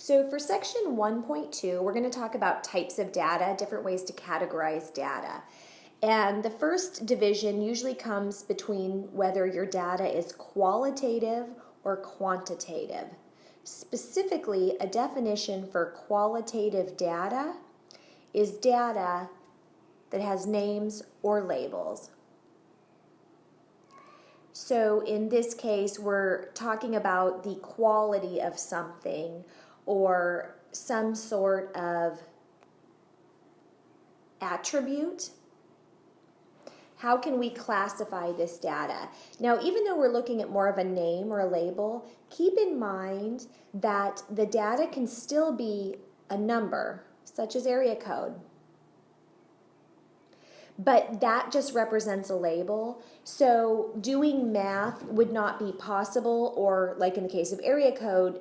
So for section 1.2, we're going to talk about types of data, different ways to categorize data. And the first division usually comes between whether your data is qualitative or quantitative. Specifically, a definition for qualitative data is data that has names or labels. So in this case, we're talking about the quality of something or some sort of attribute. How can we classify this data? Now, even though we're looking at more of a name or a label, keep in mind that the data can still be a number, such as area code. But that just represents a label. So doing math would not be possible, or like in the case of area code,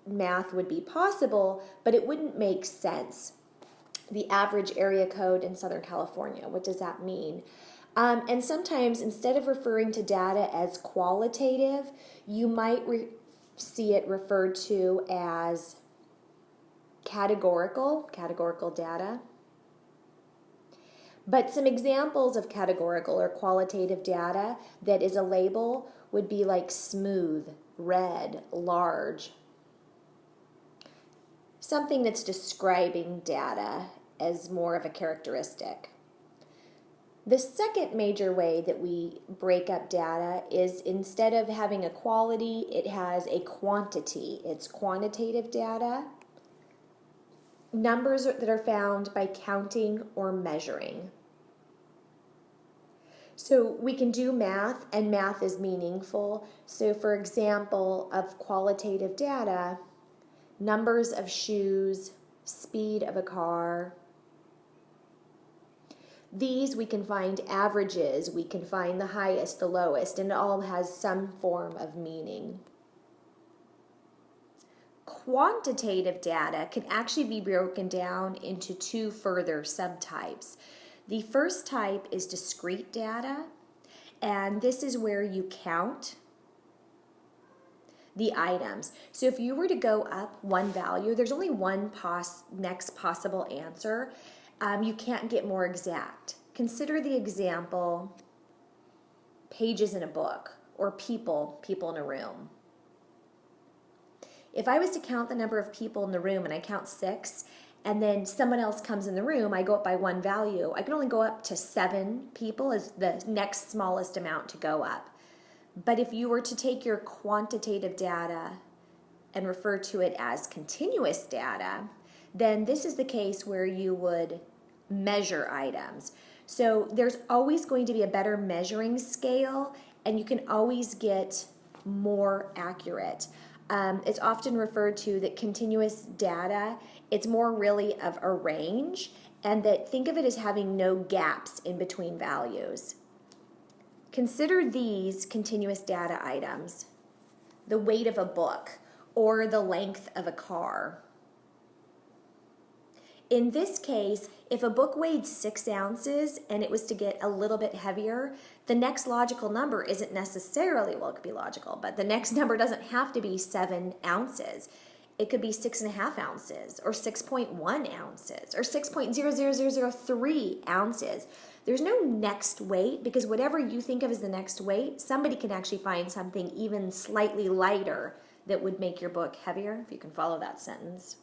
math would be possible, but it wouldn't make sense. The average area code in Southern California, what does that mean? And sometimes instead of referring to data as qualitative, you might see it referred to as categorical data. But some examples of categorical or qualitative data that is a label would be like smooth, red, large. Something that's describing data as more of a characteristic. The second major way that we break up data is instead of having a quality, it has a quantity. It's quantitative data. Numbers that are found by counting or measuring. So we can do math, and math is meaningful. So for example, of qualitative data, numbers of shoes, speed of a car. These we can find averages, we can find the highest, the lowest, and it all has some form of meaning. Quantitative data can actually be broken down into two further subtypes. The first type is discrete data, and this is where you count the items. So if you were to go up one value, there's only one next possible answer. You can't get more exact. Consider the example, pages in a book, or people in a room. If I was to count the number of people in the room and I count 6, and then someone else comes in the room, I go up by one value. I can only go up to 7 people as the next smallest amount to go up. But if you were to take your quantitative data and refer to it as continuous data, then this is the case where you would measure items. So there's always going to be a better measuring scale, and you can always get more accurate. It's often referred to that continuous data, it's more really of a range, and that think of it as having no gaps in between values. Consider these continuous data items: the weight of a book or the length of a car. In this case, if a book weighed 6 ounces and it was to get a little bit heavier, the next logical number isn't necessarily, well, it could be logical, but the next number doesn't have to be 7 ounces. It could be 6.5 ounces or 6.1 ounces or 6.00003 ounces. There's no next weight, because whatever you think of as the next weight, somebody can actually find something even slightly lighter that would make your book heavier, if you can follow that sentence.